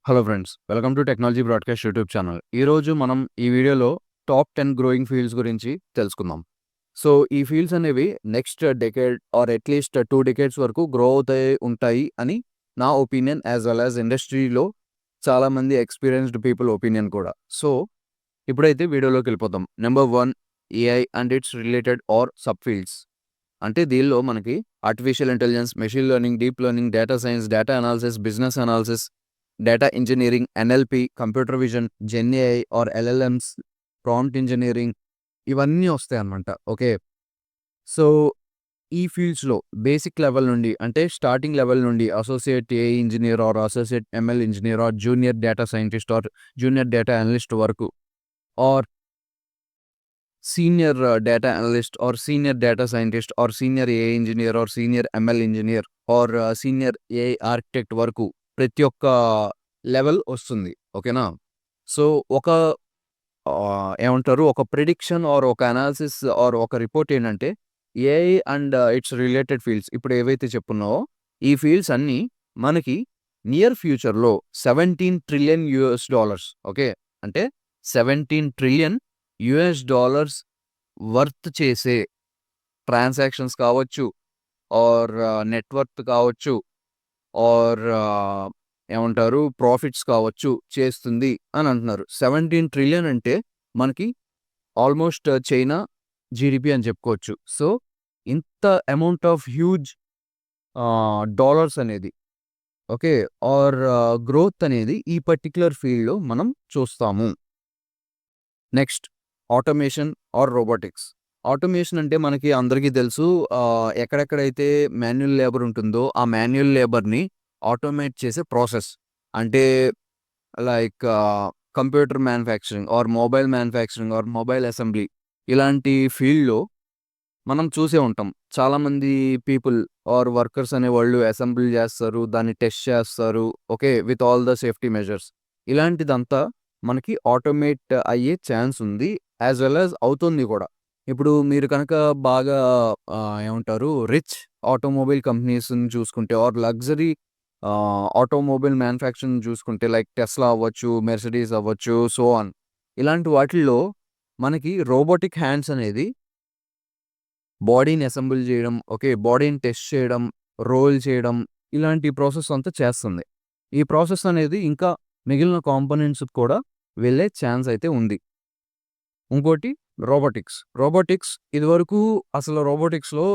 Hello friends, welcome to technology broadcast YouTube channel. ఈరోజు మనం ఈ వీడియోలో టాప్ 10 గ్రోయింగ్ ఫీల్డ్స్ గురించి తెలుసుకుందాం. సో, ఈ ఫీల్డ్స్ అనేవి next decade or at least 2 decades వరకు గ్రో ఉంటాయి అని నా ఒపీనియన్ యాస్ వెల్ యాస్ ఇండస్ట్రీలో చాలామంది ఎక్స్‌పీరియన్స్‌డ్ పీపుల్ ఒపీనియన్ కూడా. సో, ఇప్పుడైతే వీడియోలోకెళ్ళిపోదాం. Number 1 AI and it's related or sub fields. అంటే దీనిలో మనకి artificial intelligence, machine learning, deep learning, data science, data analysis, business analysis, data engineering, NLP, computer vision, gen AI or LLMs, prompt engineering ఇవన్నీ వస్తాయన్నమాట. Okay. So, ఈ ఫీల్డ్స్‌లో basic level నుండి అంటే starting level నుండి associate AI engineer or associate ML engineer or junior data scientist or junior data analyst వరకు or senior data analyst or senior data scientist or senior AI engineer or senior ML engineer or senior AI architect వరకు ప్రతి ఒక్క level వస్తుంది. ఓకేనా? So, ఒక ఏమంటారు, ఒక prediction are ఒక అనాలిసిస్ ఆర్ ఒక రిపోర్ట్ ఏంటంటే AI and it's related fields ఇప్పుడు ఏవైతే చెప్పున్నావో ఈ ఫీల్డ్స్ అన్నీ మనకి నియర్ ఫ్యూచర్‌లో $17 ట్రిలియన్ ఓకే. అంటే $17 ట్రిలియన్ వర్త్ చేసే ట్రాన్సాక్షన్స్ కావచ్చు ఆర్ నెట్ వర్త్ కావచ్చు ఆర్ ఏమంటారు ప్రాఫిట్స్ కావచ్చు చేస్తుంది అని అంటున్నారు. 17 ట్రిలియన్ అంటే మనకి ఆల్మోస్ట్ చైనా జీడీపీ అని చెప్పుకోవచ్చు. సో, ఇంత అమౌంట్ ఆఫ్ హ్యూజ్ డాలర్స్ అనేది ఓకే. ఆర్ గ్రోత్ అనేది ఈ పర్టిక్యులర్ ఫీల్డ్‌లో మనం చూస్తాము. Next automation or robotics. Automation అంటే మనకి అందరికీ తెలుసు. ఎక్కడెక్కడైతే మాన్యువల్ లేబర్ ఉంటుందో ఆ మాన్యువల్ లేబర్‌ని ఆటోమేట్ చేసే ప్రాసెస్. అంటే like computer manufacturing or mobile manufacturing or mobile assembly ఇలాంటి ఫీల్డ్‌లో మనం చూసే ఉంటాం. చాలామంది పీపుల్ ఆర్ వర్కర్స్ అనేవాళ్ళు అసెంబుల్ చేస్తారు. దాన్ని టెస్ట్ చేస్తారు. Okay. With all the safety measures. ఇలాంటిదంతా మనకి ఆటోమేట్ అయ్యే ఛాన్స్ ఉంది. యాస్ వెల్ యాస్ అవుతుంది కూడా. ఇప్పుడు మీరు కనుక బాగా ఏమంటారు రిచ్ ఆటోమొబైల్ కంపెనీస్‌ని చూసుకుంటే ఆర్ లగ్జరీ ఆటోమొబైల్ మ్యానుఫ్యాక్చరింగ్ చూసుకుంటే లైక్ టెస్లా అవ్వచ్చు, మెర్సిడీస్ అవ్వచ్చు, సో ఆన్. ఇలాంటి వాటిల్లో మనకి రోబోటిక్ హ్యాండ్స్ అనేది బాడీని అసెంబుల్ చేయడం, ఓకే. బాడీని టెస్ట్ చేయడం, రోల్ చేయడం ఇలాంటి ప్రాసెస్ అంతా చేస్తుంది. ఈ ప్రాసెస్ అనేది ఇంకా మిగిలిన కాంపోనెంట్స్‌కి కూడా వెళ్ళే ఛాన్స్ అయితే ఉంది. ఇంకోటి రోబోటిక్స్. రోబోటిక్స్ ఇదివరకు అసలు రోబోటిక్స్‌లో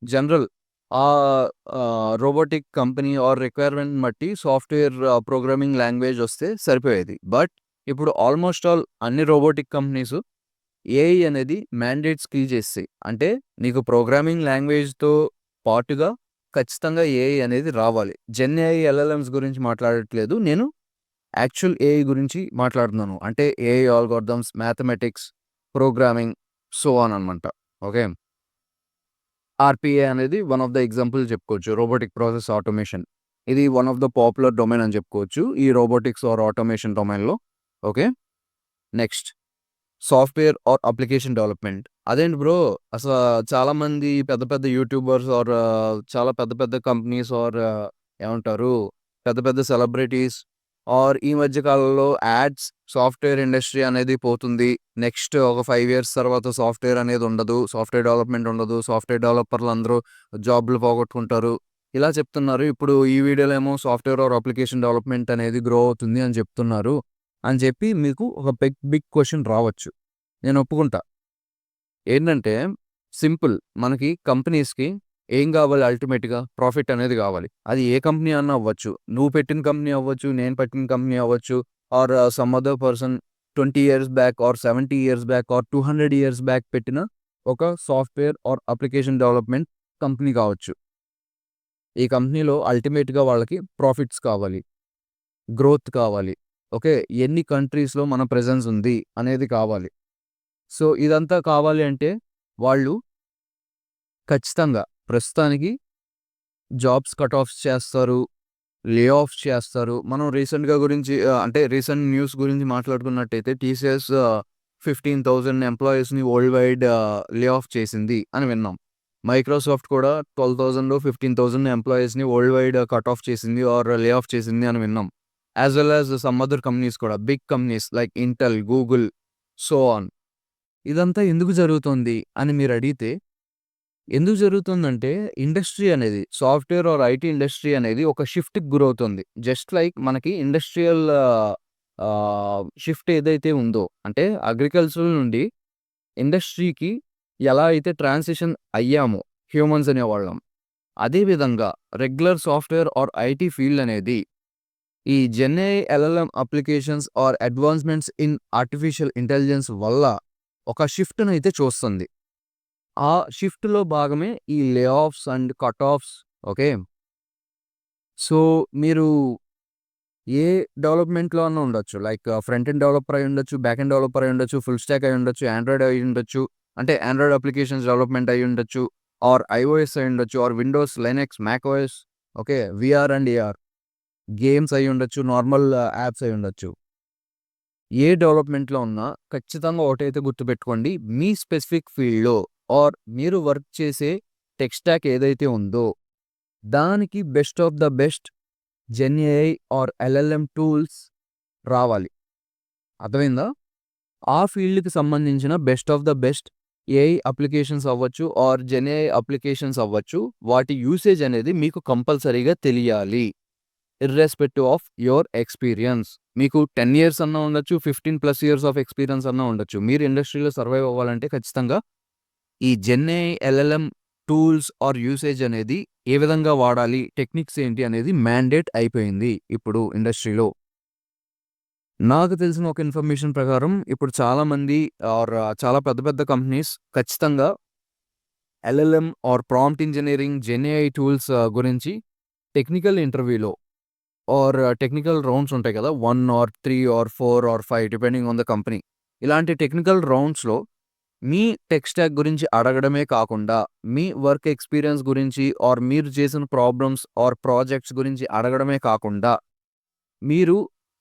జనరల్ రోబోటిక్ కంపెనీ ఆర్ రిక్వైర్మెంట్‌ని బట్టి సాఫ్ట్‌వేర్ ప్రోగ్రామింగ్ లాంగ్వేజ్ వస్తే సరిపోయేది. బట్ ఇప్పుడు ఆల్మోస్ట్ ఆల్ అన్ని రోబోటిక్ కంపెనీస్ ఏఐ అనేది మ్యాండేట్ స్కిల్ చేసేసాయి. అంటే నీకు ప్రోగ్రామింగ్ లాంగ్వేజ్‌తో పాటుగా ఖచ్చితంగా ఏఐ అనేది రావాలి. జెన్ ఏఐ, ఎల్ఎల్ఎమ్స్ గురించి మాట్లాడట్లేదు. నేను యాక్చువల్ ఏఐ గురించి మాట్లాడుతున్నాను. అంటే AI algorithms, mathematics, programming so on అనమాట. ఓకే. ఆర్‌పిఏ అనేది వన్ ఆఫ్ ద ఎగ్జాంపుల్ చెప్పుకోవచ్చు. Robotic process automation. ఇది one of the popular domain అని చెప్పుకోవచ్చు. ఈ రోబోటిక్స్ ఆర్ ఆటోమేషన్ డొమైన్‌లో. Okay. Next software or application development. అదేంటి బ్రో అసల చాలామంది పెద్ద పెద్ద యూట్యూబర్స్ ఆర్ చాలా పెద్ద పెద్ద కంపెనీస్ ఆర్ ఏమంటారు పెద్ద పెద్ద సెలబ్రిటీస్ ఆర్ ఈ మధ్య కాలంలో యాడ్స్ సాఫ్ట్‌వేర్ ఇండస్ట్రీ అనేది పోతుంది. నెక్స్ట్ ఒక 5 ఇయర్స్ తర్వాత సాఫ్ట్‌వేర్ అనేది ఉండదు. సాఫ్ట్‌వేర్ డెవలప్‌మెంట్ ఉండదు. సాఫ్ట్‌వేర్ డెవలపర్లు అందరూ జాబ్‌లు పోగొట్టుకుంటారు. ఇలా చెప్తున్నారు. ఇప్పుడు ఈ వీడియోలో ఏమో సాఫ్ట్‌వేర్ ఆర్ అప్లికేషన్ డెవలప్‌మెంట్ అనేది గ్రో అవుతుంది అని చెప్తున్నారు. అని చెప్పి మీకు ఒక బిగ్ క్వెషన్ రావచ్చు. నేను ఒప్పుకుంటా. ఏంటంటే సింపుల్. మనకి కంపెనీస్‌కి ఏం కావాలి అల్టిమేట్‌గా? ప్రాఫిట్ అనేది కావాలి. అది ఏ కంపెనీ అన్నా అవ్వచ్చు. నువ్వు పెట్టిన కంపెనీ అవ్వచ్చు, నేను పెట్టిన కంపెనీ అవ్వచ్చు or some other person 20 years back or 70 years back or 200 years back పెట్టిన ఒక software or application development company కావచ్చు. ఈ కంపెనీలో అల్టిమేట్‌గా వాళ్ళకి ప్రాఫిట్స్ కావాలి. గ్రోత్ కావాలి. ఓకే. ఎన్ని కంట్రీస్‌లో మన ప్రెజెన్స్ ఉంది అనేది కావాలి. సో, ఇదంతా కావాలి అంటే వాళ్ళు ఖచ్చితంగా ప్రస్తుతానికి జాబ్స్ కట్ ఆఫ్స్ చేస్తారు. లే ఆఫ్స్ చేస్తారు. మనం రీసెంట్‌గా గురించి అంటే రీసెంట్ న్యూస్ గురించి మాట్లాడుకున్నట్టయితే టీసీఎస్ 15,000 ఎంప్లాయీస్‌ని వరల్డ్ వైడ్ లే ఆఫ్ చేసింది అని విన్నాం. మైక్రోసాఫ్ట్ కూడా 12,000 15,000 ఎంప్లాయీస్‌ని వరల్డ్ వైడ్ కట్ ఆఫ్ చేసింది ఆర్ లే ఆఫ్ చేసింది అని విన్నాం. As well as some other companies కూడా, big companies like Intel, Google, so on. ఇదంతా ఎందుకు జరుగుతుంది అని మీరు అడిగితే, ఎందుకు జరుగుతుందంటే ఇండస్ట్రీ అనేది, సాఫ్ట్‌వేర్ ఆర్ ఐటీ ఇండస్ట్రీ అనేది ఒక షిఫ్ట్‌కి గురవుతుంది. జస్ట్ లైక్ మనకి ఇండస్ట్రియల్ షిఫ్ట్ ఏదైతే ఉందో, అంటే అగ్రికల్చర్ నుండి ఇండస్ట్రీకి ఎలా అయితే ట్రాన్సిషన్ అయ్యామో హ్యూమన్స్ అనేవాళ్ళం, అదే విధంగా regular software or IT field అనేది ఈ gen AI, LLM applications or advancements in artificial intelligence వల్ల ఒక షిఫ్ట్‌నైతే చూస్తుంది. ఆ షిఫ్ట్‌లో భాగమే ఈ layoffs and cutoffs. Okay. So, మీరు ఏ డెవలప్‌మెంట్‌లో అన్నా ఉండొచ్చు. లైక్ ఫ్రంట్ ఎండ్ డెవలపర్ అయి ఉండొచ్చు, బ్యాక్ ఎండ్ డెవలపర్ అయి ఉండొచ్చు, ఫుల్ స్టాక్ అయి ఉండొచ్చు, ఆండ్రాయిడ్ అయి ఉండొచ్చు. అంటే ఆండ్రాయిడ్ అప్లికేషన్స్ డెవలప్‌మెంట్ అయి ఉండొచ్చు, ఆర్ ఐఓఎస్ అయి ఉండొచ్చు, or Windows, Linux, macOS. Okay. VR and AR. Games అయి ఉండొచ్చు, నార్మల్ యాప్స్ అయి ఉండొచ్చు. ఏ డెవలప్‌మెంట్‌లో ఉన్నా ఖచ్చితంగా ఒకటైతే గుర్తుపెట్టుకోండి. మీ స్పెసిఫిక్ ఫీల్డ్‌లో ఆర్ మీరు వర్క్ చేసే టెక్ స్టాక్ ఏదైతే ఉందో, దానికి best of the best gen AI or LLM tools రావాలి. అర్థమైందా? ఆ ఫీల్డ్‌కి సంబంధించిన best of the best AI applications అవ్వచ్చు ఆర్ జెన్‌ఏఐ అప్లికేషన్స్ అవ్వచ్చు. వాటి యూసేజ్ అనేది మీకు కంపల్సరీగా తెలియాలి. Irrespective of your experience. మీకు 10 ఇయర్స్ అన్నా ఉండొచ్చు, 15+ ఇయర్స్ ఆఫ్ ఎక్స్‌పీరియన్స్ అన్నా ఉండొచ్చు. మీరు ఇండస్ట్రీలో సర్వైవ్ అవ్వాలంటే ఖచ్చితంగా ఈ gen AI, LLM tools or usage అనేది ఏ విధంగా వాడాలి, టెక్నిక్స్ ఏంటి అనేది మ్యాండేట్ అయిపోయింది ఇప్పుడు ఇండస్ట్రీలో. నాకు తెలిసిన ఒక ఇన్ఫర్మేషన్ ప్రకారం ఇప్పుడు చాలామంది ఆర్ చాలా పెద్ద పెద్ద కంపెనీస్ ఖచ్చితంగా LLM or prompt engineering, gen AI tools గురించి టెక్నికల్ ఇంటర్వ్యూలో ఆర్ టెక్నికల్ రౌండ్స్ ఉంటాయి కదా! 1 or 3 or 4 or 5 depending on the company. ఇలాంటి టెక్నికల్ రౌండ్స్‌లో మీ టెక్ స్టాక్ గురించి అడగడమే కాకుండా, మీ వర్క్ ఎక్స్‌పీరియన్స్ గురించి ఆర్ మీరు చేసిన ప్రాబ్లమ్స్ ఆర్ ప్రాజెక్ట్స్ గురించి అడగడమే కాకుండా, మీరు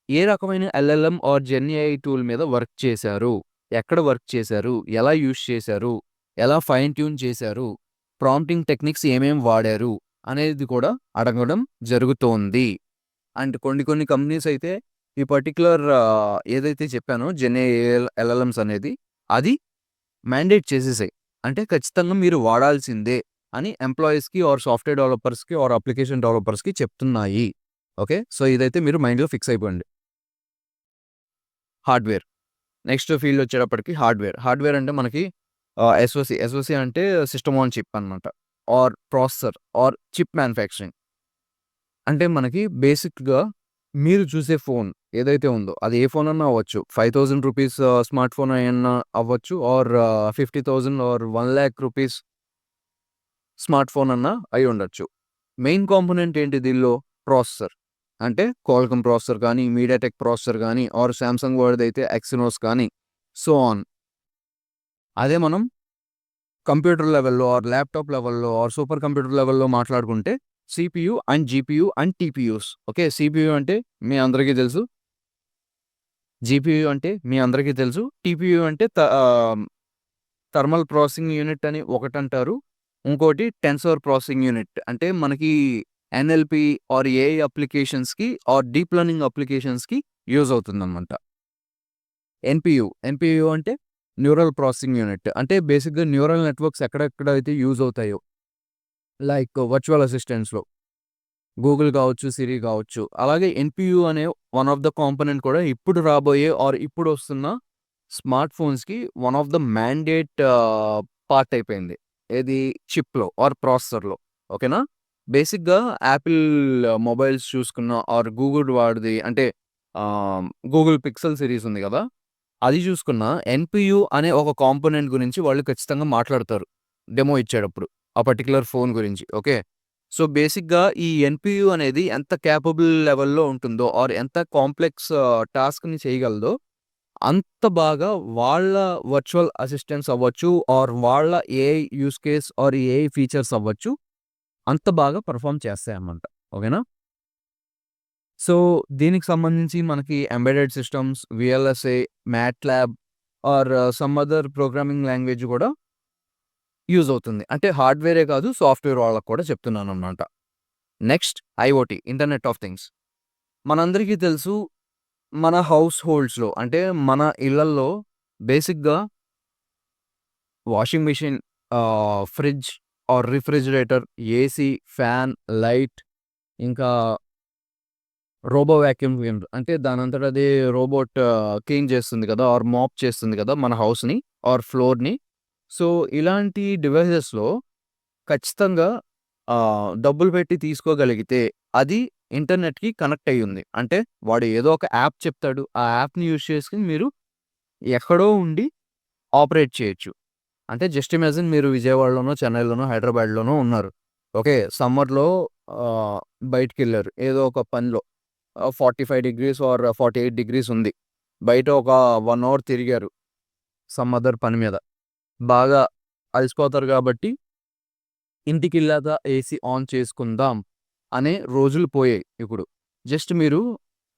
ఏ రకమైన ఎల్ఎల్ఎం ఆర్ జెన్‌ఏఐ టూల్ మీద వర్క్ చేశారు? ఎక్కడ వర్క్ చేశారు? ఎలా యూజ్ చేశారు? ఎలా ఫైన్ ట్యూన్ చేశారు? ప్రాంప్టింగ్ టెక్నిక్స్ ఏమేం వాడారు? అనేది కూడా అడగడం జరుగుతోంది. అండ్ కొన్ని కొన్ని కంపెనీస్ అయితే ఈ పర్టిక్యులర్ ఏదైతే చెప్పానో జెన్‌ఏఐ, ఎల్ఎల్ఎమ్స్ అనేది అది మ్యాండేట్ చేసేసాయి. అంటే ఖచ్చితంగా మీరు వాడాల్సిందే అని ఎంప్లాయీస్‌కి ఆర్ సాఫ్ట్‌వేర్ డెవలపర్స్‌కి ఆర్ అప్లికేషన్ డెవలపర్స్‌కి చెప్తున్నాయి. ఓకే. సో, ఇదైతే మీరు మైండ్‌లో ఫిక్స్ అయిపోండి. హార్డ్‌వేర్. నెక్స్ట్ ఫీల్డ్ వచ్చేటప్పటికి హార్డ్‌వేర్. హార్డ్‌వేర్ అంటే మనకి ఎస్ఓసీ. ఎస్ఓసీ అంటే సిస్టమ్ ఆన్ చిప్ అనమాట. Or processor or chip manufacturing. అంటే మనకి బేసిక్‌గా మీరు చూసే ఫోన్ ఏదైతే ఉందో, అది ఏ ఫోన్ అన్నా అవ్వచ్చు. 5000 రూపీస్ స్మార్ట్ ఫోన్ అయినా అవ్వచ్చు or 50,000 or 1,00,000 rupees smart phone అన్నా అయ్యుండొచ్చు. మెయిన్ కాంపోనెంట్ ఏంటి దీనిలో? ప్రాసెసర్. అంటే క్వాల్కమ్ ప్రాసెసర్ గానీ, మీడియాటెక్ ప్రాసెసర్ గానీ ఆర్ సామ్‌సంగ్ వాడిదైతే ఎక్సినోస్ కానీ సో ఆన్. అదే మనం కంప్యూటర్ లెవెల్‌లో ఆర్ ల్యాప్‌టాప్ లెవెల్‌లో ఆర్ సూపర్ కంప్యూటర్ లెవెల్‌లో మాట్లాడుకుంటే CPU and GPU and TPUs. Okay. CPU అంటే మీ అందరికీ తెలుసు. జీపీయూ అంటే మీ అందరికీ తెలుసు. టీపీయూ అంటే థర్మల్ ప్రాసెసింగ్ యూనిట్ అని ఒకటంటారు. ఇంకోటి టెన్సర్ ప్రాసెసింగ్ యూనిట్. అంటే మనకి ఎన్ఎల్‌పీ ఆర్ ఏఐ అప్లికేషన్స్‌కి ఆర్ డీప్ లెర్నింగ్ అప్లికేషన్స్‌కి యూజ్ అవుతుందనమాట. ఎన్‌పీయూ అంటే న్యూరల్ ప్రాసెసింగ్ యూనిట్. అంటే బేసిక్‌గా న్యూరల్ నెట్వర్క్స్ ఎక్కడెక్కడైతే యూజ్ అవుతాయో, లైక్ వర్చువల్ అసిస్టెంట్స్‌లో గూగుల్ కావచ్చు, సిరి కావచ్చు. అలాగే ఎన్‌పీయూ అనే వన్ ఆఫ్ ద కాంపోనెంట్ కూడా ఇప్పుడు రాబోయే ఆర్ ఇప్పుడొస్తున్న స్మార్ట్ ఫోన్స్‌కి one of the mandate part అయిపోయింది. ఏది? చిప్‌లో ఆర్ ప్రాసెసర్‌లో. ఓకేనా? బేసిక్‌గా యాపిల్ మొబైల్స్ చూసుకున్న ఆర్ గూగుల్ వాడిది అంటే గూగుల్ పిక్సెల్ సిరీస్ ఉంది గదా! అది చూసుకున్న ఎన్‌పీయూ అనే ఒక కాంపోనెంట్ గురించి వాళ్ళు ఖచ్చితంగా మాట్లాడతారు. డెమో ఇచ్చేటప్పుడు. ఆ పర్టిక్యులర్ ఫోన్ గురించి. ఓకే. సో, బేసిక్‌గా ఈ ఎన్‌పీయూ అనేది ఎంత కేపబుల్ లెవెల్‌లో ఉంటుందో ఆర్ ఎంత కాంప్లెక్స్ టాస్క్‌ని చేయగలదో, అంత బాగా వాళ్ళ వర్చువల్ అసిస్టెంట్స్ అవ్వచ్చు ఆర్ వాళ్ళ AI use case or AI features అవ్వచ్చు. అంత బాగా పెర్ఫార్మ్ చేస్తాయన్నమాట. ఓకేనా? సో, దీనికి సంబంధించి మనకి embedded systems, VLSI, MATLAB or some other programming language గూడా యూజ్ అవుతుంది. అంటే హార్డ్‌వేరే కాదు, సాఫ్ట్‌వేర్ వాళ్ళకి కూడా చెప్తున్నానన్నమాట. Next IoT, internet of things. మనందరికీ తెలుసు మన హౌస్ హోల్డ్స్‌లో అంటే మన ఇళ్లల్లో బేసిక్‌గా washing machine, fridge or refrigerator, AC, fan, light ఇంకా రోబో వాక్యూమ్ క్లీనర్ అంటే దానంతట అదే రోబోట్ క్లీన్ చేస్తుంది కదా! ఆర్ మాప్ చేస్తుంది కదా! మన హౌస్‌ని ఆర్ ఫ్లోర్‌ని. సో, ఇలాంటి డివైసెస్‌లో ఖచ్చితంగా డబ్బులు పెట్టి తీసుకోగలిగితే అది ఇంటర్నెట్‌కి కనెక్ట్ అయ్యుంది. అంటే వాడు ఏదో ఒక యాప్ చెప్తాడు. ఆ యాప్‌ని యూజ్ చేసుకొని మీరు ఎక్కడో ఉండి ఆపరేట్ చేయొచ్చు. అంటే జస్ట్ ఇమాజిన్ మీరు విజయవాడలోనో, చెన్నైలోనో, హైదరాబాద్‌లోనో ఉన్నారు. ఓకే. సమ్మర్‌లో బయటికెళ్లారు. ఏదో ఒక పనిలో 45 డిగ్రీస్ ఆర్ 48 డిగ్రీస్ ఉంది. బయట ఒక 1 అవర్ తిరిగారు. సమ్ అదర్ పని మీద. బాగా అలసిపోతారు కాబట్టి ఇంటికెళ్ళాక ఏసీ ఆన్ చేసుకుందాం అనే రోజులు పోయాయి ఇప్పుడు. జస్ట్ మీరు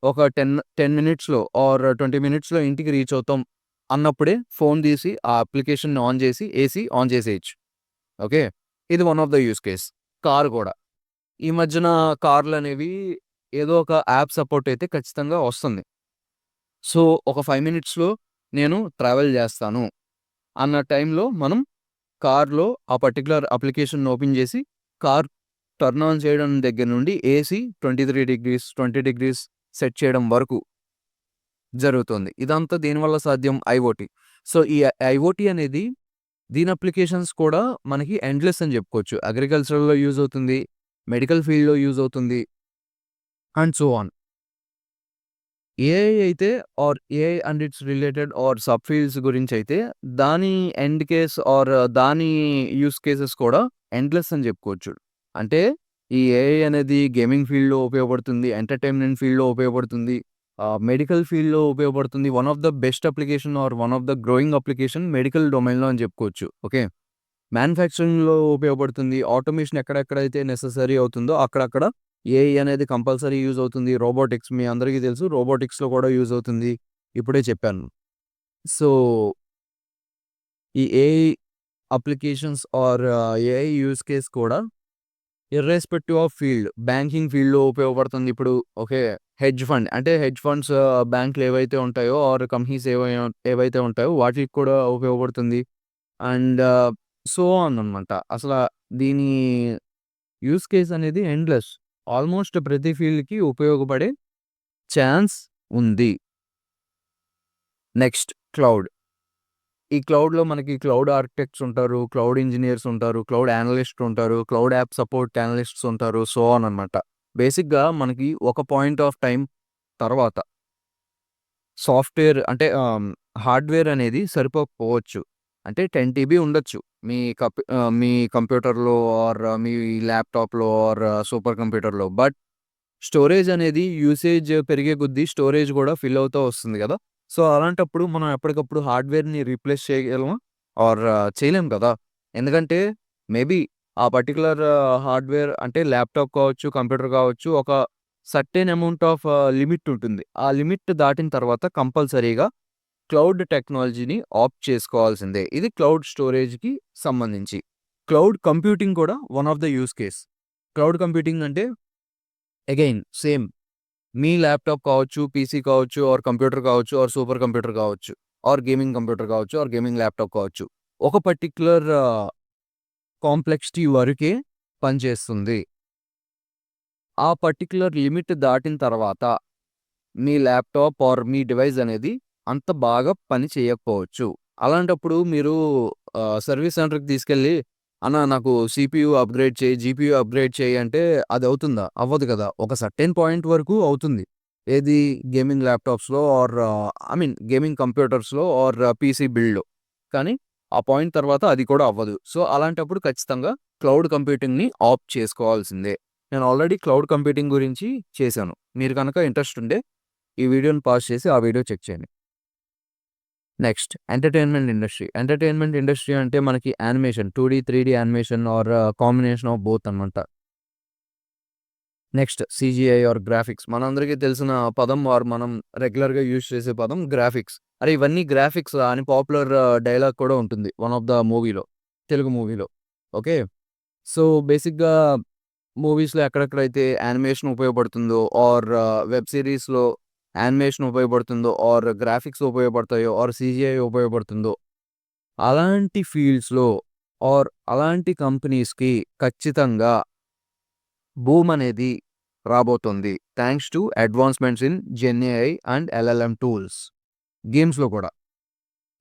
ఒక 10 మినిట్స్‌లో ఆర్ 20 మినిట్స్‌లో ఇంటికి రీచ్ అవుతాం అన్నప్పుడే ఫోన్ తీసి ఆ అప్లికేషన్‌ని ఆన్ చేసి ఏసీ ఆన్ చేసేయొచ్చు. ఓకే. ఇది one of the use case. Car కూడా. ఈ మధ్యన కార్‌లనేవి ఏదో ఒక యాప్ సపోర్ట్ అయితే ఖచ్చితంగా వస్తుంది. సో, ఒక 5 మినిట్స్‌లో నేను ట్రావెల్ చేస్తాను అన్న టైంలో మనం కార్‌లో ఆ పర్టిక్యులర్ అప్లికేషన్‌ని ఓపెన్ చేసి కార్ టర్న్ ఆన్ చేయడం దగ్గర నుండి ఏసీ 23 డిగ్రీస్, 20 డిగ్రీస్ సెట్ చేయడం వరకు జరుగుతుంది. ఇదంతా దేనివల్ల సాధ్యం? ఐఓటీ. సో, ఈ ఐఓటీ అనేది దీని అప్లికేషన్స్ కూడా మనకి ఎండ్‌లెస్ అని చెప్పుకోవచ్చు. అగ్రికల్చర్‌లో యూజ్ అవుతుంది. మెడికల్ ఫీల్డ్‌లో యూజ్ అవుతుంది. And so on. ఏఐ అయితే or AI and it's related or sub fields గురించైతే దాని ఎండ్ కేస్ ఆర్ దాని యూజ్ కేసెస్ కూడా ఎండ్‌లెస్ అని చెప్పుకోవచ్చు. అంటే ఈ ఏఐ అనేది గేమింగ్ ఫీల్డ్‌లో ఉపయోగపడుతుంది. ఎంటర్‌టైన్‌మెంట్ ఫీల్డ్‌లో ఉపయోగపడుతుంది. మెడికల్ ఫీల్డ్‌లో ఉపయోగపడుతుంది. One of the best application or one of the growing application medical డొమైన్‌లో అని చెప్పుకోవచ్చు. ఓకే. మ్యానుఫ్యాక్చరింగ్‌లో ఉపయోగపడుతుంది. ఆటోమేషన్ ఎక్కడెక్కడైతే నెసెసరీ అవుతుందో అక్కడక్కడ ఏఐ అనేది కంపల్సరీ యూజ్ అవుతుంది. రోబోటిక్స్ మీ అందరికీ తెలుసు. రోబోటిక్స్‌లో కూడా యూజ్ అవుతుంది. ఇప్పుడే చెప్పాను. సో, ఈ AI applications or AI use case కూడా ఇర్రెస్పెక్టివ్ ఆఫ్ ఫీల్డ్ బ్యాంకింగ్ ఫీల్డ్‌లో ఉపయోగపడుతుంది. ఇప్పుడు ఓకే. హెడ్జ్ ఫండ్ అంటే హెడ్జ్ ఫండ్స్ బ్యాంక్‌లు ఏవైతే ఉంటాయో ఆర్ కంపెనీస్ ఏవైతే ఉంటాయో వాటికి కూడా ఉపయోగపడుతుంది. అండ్ సో ఆన్ అనమాట. దీని యూజ్ కేస్ అనేది ఎండ్‌లెస్. ఆల్మోస్ట్ ప్రతి ఫీల్డ్‌కి ఉపయోగపడే ఛాన్స్ ఉంది. Next cloud. ఈ క్లౌడ్‌లో మనకి క్లౌడ్ ఆర్కిటెక్ట్స్ ఉంటారు. క్లౌడ్ ఇంజినీర్స్ ఉంటారు. క్లౌడ్ అనలిస్ట్ ఉంటారు. క్లౌడ్ యాప్ సపోర్ట్ అనలిస్ట్స్ ఉంటారు. సో ఆన్ అనమాట. బేసిక్‌గా మనకి ఒక పాయింట్ ఆఫ్ టైమ్ తర్వాత సాఫ్ట్‌వేర్ అంటే హార్డ్‌వేర్ అనేది సరిపోకపోవచ్చు. అంటే 10 టీబీ ఉండొచ్చు. మీ కంప్యూటర్‌లో ఆర్ మీ ల్యాప్‌టాప్‌లో ఆర్ సూపర్ కంప్యూటర్‌లో. బట్ స్టోరేజ్ అనేది యూసేజ్ పెరిగే కొద్దీ స్టోరేజ్ గూడా ఫిల్ అవుతా వస్తుంది గదా! సో, అలాంటప్పుడు మనం ఎప్పటికప్పుడు హార్డ్‌వేర్‌ని రీప్లేస్ చేయగలమా? ఆర్ చేయలేం కదా! ఎందుకంటే మేబీ ఆ పర్టిక్యులర్ హార్డ్‌వేర్ అంటే ల్యాప్‌టాప్ కావచ్చు, కంప్యూటర్ కావచ్చు ఒక సర్టెన్ అమౌంట్ ఆఫ్ లిమిట్ ఉంటుంది. ఆ లిమిట్ దాటిన తర్వాత కంపల్సరీగా క్లౌడ్ టెక్నాలజీని ఆప్ట్ చేసుకోవాల్సిందే. ఇది క్లౌడ్ స్టోరేజ్‌కి సంబంధించి. క్లౌడ్ కంప్యూటింగ్ కూడా one of the use case. Cloud computing అంటే అగైన్ సేమ్ మీ ల్యాప్‌టాప్ కావచ్చు, పీసీ కావచ్చు, ఆర్ కంప్యూటర్ కావచ్చు, ఆర్ సూపర్ కంప్యూటర్ కావచ్చు, ఆర్ గేమింగ్ కంప్యూటర్ కావచ్చు, ఆర్ గేమింగ్ ల్యాప్‌టాప్ కావచ్చు. ఒక పర్టిక్యులర్ కాంప్లెక్సిటీ వరకే పనిచేస్తుంది. ఆ పర్టిక్యులర్ లిమిట్ దాటిన తర్వాత మీ ల్యాప్‌టాప్ ఆర్ మీ డివైస్ అనేది అంత బాగా పని చేయకపోవచ్చు. అలాంటప్పుడు మీరు సర్వీస్ సెంటర్‌కి తీసుకెళ్ళి, "అన్న నాకు సీపీయూ అప్‌గ్రేడ్ చేయి, జీపీయూ అప్‌గ్రేడ్ చేయి" అంటే అది అవుతుందా? అవ్వదు కదా! ఒక సర్టెన్ పాయింట్ వరకు అవుతుంది. ఏది గేమింగ్ ల్యాప్‌టాప్స్‌లో ఆర్ ఐ మీన్ గేమింగ్ కంప్యూటర్స్‌లో ఆర్ పీసీ బిల్డ్‌లో. కానీ ఆ పాయింట్ తర్వాత అది కూడా అవ్వదు. సో, అలాంటప్పుడు ఖచ్చితంగా క్లౌడ్ కంప్యూటింగ్‌ని ఆప్ట్ చేసుకోవాల్సిందే. నేను ఆల్రెడీ క్లౌడ్ కంప్యూటింగ్ గురించి చేశాను. మీరు గనక ఇంట్రెస్ట్ ఉంటే ఈ వీడియోని పాజ్ చేసి ఆ వీడియో చెక్ చేయండి. Next entertainment industry. Entertainment industry అంటే మనకి యానిమేషన్ 2డీ, 3డీ animation or combination of both అనమాట. Next CGI or graphics. మనందరికీ తెలిసిన పదం ఆర్ మనం రెగ్యులర్‌గా యూజ్ చేసే పదం గ్రాఫిక్స్. అరే! ఇవన్నీ గ్రాఫిక్సా అని పాపులర్ డైలాగ్ కూడా ఉంటుంది. వన్ ఆఫ్ ద మూవీలో. తెలుగు మూవీలో. ఓకే. సో, బేసిక్‌గా మూవీస్‌లో ఎక్కడెక్కడైతే యానిమేషన్ ఉపయోగపడుతుందో ఆర్ వెబ్ సీరీస్‌లో యానిమేషన్ ఉపయోగపడుతుందో ఆర్ గ్రాఫిక్స్ ఉపయోగపడతాయో ఆర్ సీజీఐ ఉపయోగపడుతుందో అలాంటి ఫీల్డ్స్‌లో ఆర్ అలాంటి కంపెనీస్‌కి ఖచ్చితంగా బూమ్ అనేది రాబోతుంది. Thanks to advancements in gen AI and LLM tools. గేమ్స్‌లో కూడా.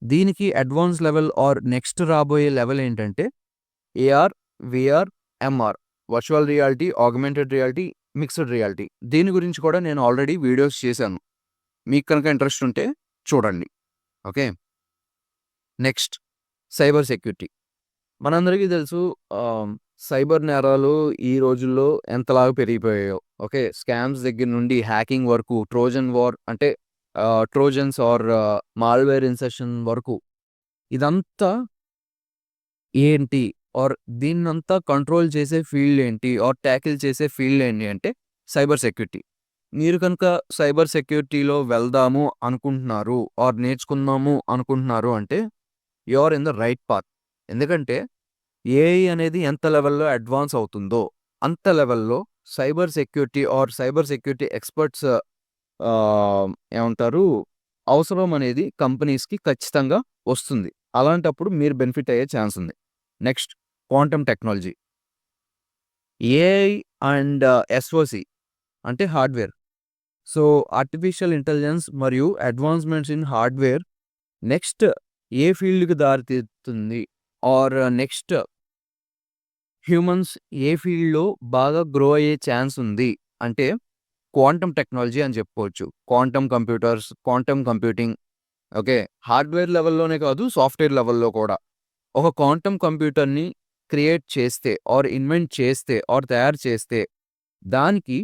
దీనికి అడ్వాన్స్ లెవెల్ ఆర్ నెక్స్ట్ రాబోయే లెవెల్ ఏంటంటే AR, VR, MR virtual reality, augmented reality, mixed reality. దీని గురించి కూడా నేను ఆల్రెడీ వీడియోస్ చేశాను. మీకు కనుక ఇంట్రెస్ట్ ఉంటే చూడండి. ఓకే. Next cyber security. మనందరికీ తెలుసు సైబర్ నేరాలు ఈ రోజుల్లో ఎంతలాగా పెరిగిపోయాయో. ఓకే. స్కామ్స్ దగ్గర నుండి హ్యాకింగ్ వరకు, ట్రోజన్ వార్ అంటే ట్రోజన్స్ ఆర్ మాల్‌వేర్ ఇన్సెర్షన్ వరకు ఇదంతా ఏంటి? ఆర్ దీన్నంతా కంట్రోల్ చేసే ఫీల్డ్ ఏంటి? ఆర్ టాకిల్ చేసే ఫీల్డ్ ఏంటి అంటే సైబర్ సెక్యూరిటీ. మీరు కనుక సైబర్ సెక్యూరిటీలో వెళ్దాము అనుకుంటున్నారు ఆర్ నేర్చుకుందాము అనుకుంటున్నారు అంటే you are in the right path. ఎందుకంటే ఏఐ అనేది ఎంత లెవెల్‌లో అడ్వాన్స్ అవుతుందో అంత లెవెల్‌లో cyber security or cyber security experts ఏమంటారు అవసరం అనేది కంపెనీస్‌కి ఖచ్చితంగా వస్తుంది. అలాంటప్పుడు మీరు బెనిఫిట్ అయ్యే ఛాన్స్ ఉంది. Next quantum technology. AI and SOC అంటే హార్డ్‌వేర్. సో, ఆర్టిఫిషియల్ ఇంటెలిజెన్స్ మరియు అడ్వాన్స్‌మెంట్స్ ఇన్ హార్డ్‌వేర్ నెక్స్ట్ ఏ ఫీల్డ్‌కి దారితీస్తుంది? ఆర్ నెక్స్ట్ హ్యూమన్స్ ఏ ఫీల్డ్‌లో బాగా గ్రో అయ్యే ఛాన్స్ ఉంది? అంటే క్వాంటమ్ టెక్నాలజీ అని చెప్పుకోవచ్చు. Quantum computers, quantum computing. Okay. Hardware లెవెల్‌లోనే కాదు, సాఫ్ట్‌వేర్ లెవెల్‌లో కూడా. ఒక క్వాంటమ్ కంప్యూటర్‌ని క్రియేట్ చేస్తే ఆర్ ఇన్వెంట్ చేస్తే ఆర్ తయారు చేస్తే దానికి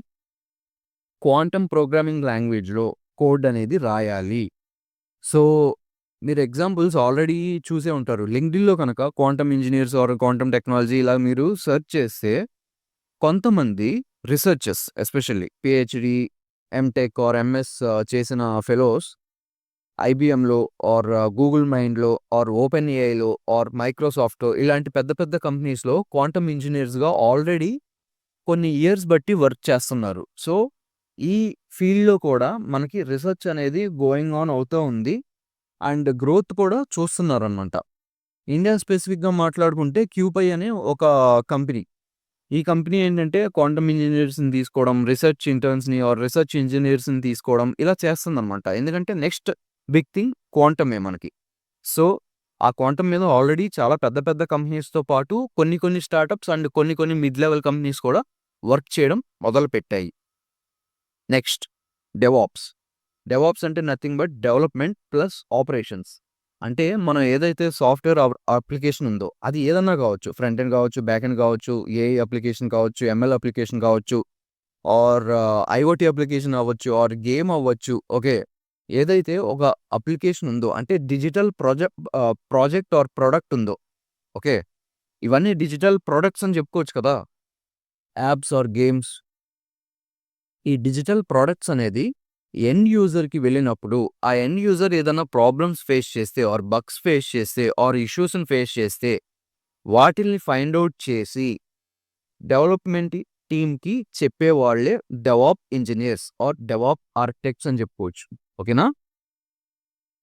క్వాంటమ్ ప్రోగ్రామింగ్ లాంగ్వేజ్‌లో కోడ్ అనేది రాయాలి. సో, మీరు ఎగ్జాంపుల్స్ ఆల్రెడీ చూసే ఉంటారు. లింక్డ్ఇన్‌లో కనుక quantum engineers or quantum technology ఇలా మీరు సెర్చ్ చేస్తే కొంతమంది researchers especially PhD, MTech or MS చేసిన ఫెలోస్ ఐబీఎంలో ఆర్ గూగుల్ మైండ్‌లో ఆర్ ఓపెన్ ఏఐలో ఆర్ మైక్రోసాఫ్ట్‌లో ఇలాంటి పెద్ద పెద్ద కంపెనీస్‌లో క్వాంటమ్ ఇంజినీర్స్‌గా ఆల్రెడీ కొన్ని ఇయర్స్ బట్టి వర్క్ చేస్తున్నారు. సో, ఈ ఫీల్డ్‌లో కూడా మనకి రిసర్చ్ అనేది గోయింగ్ ఆన్ అవుతూ ఉంది. అండ్ గ్రోత్ కూడా చూస్తున్నారనమాట. ఇండియా స్పెసిఫిక్‌గా మాట్లాడుకుంటే క్యూపై అనే ఒక కంపెనీ. ఈ కంపెనీ ఏంటంటే క్వాంటమ్ ఇంజినీర్స్‌ని తీసుకోవడం, రిసర్చ్ ఇంటర్న్స్‌ని ఆర్ రిసర్చ్ ఇంజినీర్స్‌ని తీసుకోవడం ఇలా చేస్తుందనమాట. ఎందుకంటే నెక్స్ట్ బిగ్ థింగ్ క్వాంటమే మనకి. సో, ఆ క్వాంటమ్ మీద ఆల్రెడీ చాలా పెద్ద పెద్ద కంపెనీస్‌తో పాటు కొన్ని కొన్ని స్టార్టప్స్ అండ్ కొన్ని కొన్ని మిడ్ లెవెల్ కంపెనీస్ కూడా వర్క్ చేయడం మొదలుపెట్టాయి. Next DevOps. డెవాప్స్ అంటే nothing but development plus operations. అంటే మనం ఏదైతే సాఫ్ట్‌వేర్ అప్లికేషన్ ఉందో అది ఏదన్నా కావచ్చు. ఫ్రంట్ ఎండ్ కావచ్చు, బ్యాక్ ఎండ్ కావచ్చు, ఏఐ అప్లికేషన్ కావచ్చు, ఎంఎల్ అప్లికేషన్ కావచ్చు, ఆర్ ఐఓటీ అప్లికేషన్ అవ్వచ్చు, ఆర్ గేమ్ అవ్వచ్చు. ఓకే. ఏదైతే ఒక అప్లికేషన్ ఉందో అంటే డిజిటల్ ప్రాజెక్ట్ ఆర్ ప్రొడక్ట్ ఉందో. ఓకే. ఇవన్నీ డిజిటల్ ప్రొడక్ట్స్ అని చెప్పుకోవచ్చు కదా! Apps or games. ఈ డిజిటల్ ప్రొడక్ట్స్ అనేది ఎండ్ యూజర్‌కి వెళ్ళినప్పుడు, ఆ ఎండ్ యూజర్ ఏదన్నా ప్రాబ్లమ్స్ ఫేస్ చేస్తే ఆర్ బగ్స్ ఫేస్ చేస్తే ఆర్ ఇష్యూస్‌ని ఫేస్ చేస్తే వాటిల్ని ఫైండ్ ఔట్ చేసి డెవలప్‌మెంట్ టీమ్‌కి చెప్పేవాళ్ళే DevOps engineers or DevOps architects అని చెప్పుకోవచ్చు. ఓకేనా?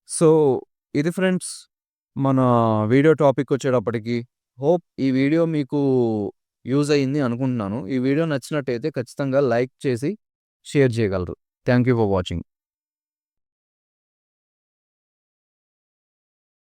సో, ఇది ఫ్రెండ్స్ మన వీడియో టాపిక్ వచ్చేటప్పటికి. హోప్ ఈ వీడియో మీకు యూజ్ అయింది అనుకుంటున్నాను. ఈ వీడియో నచ్చినట్టయితే ఖచ్చితంగా లైక్ చేసి షేర్ చేయగలరు. Thank you for watching.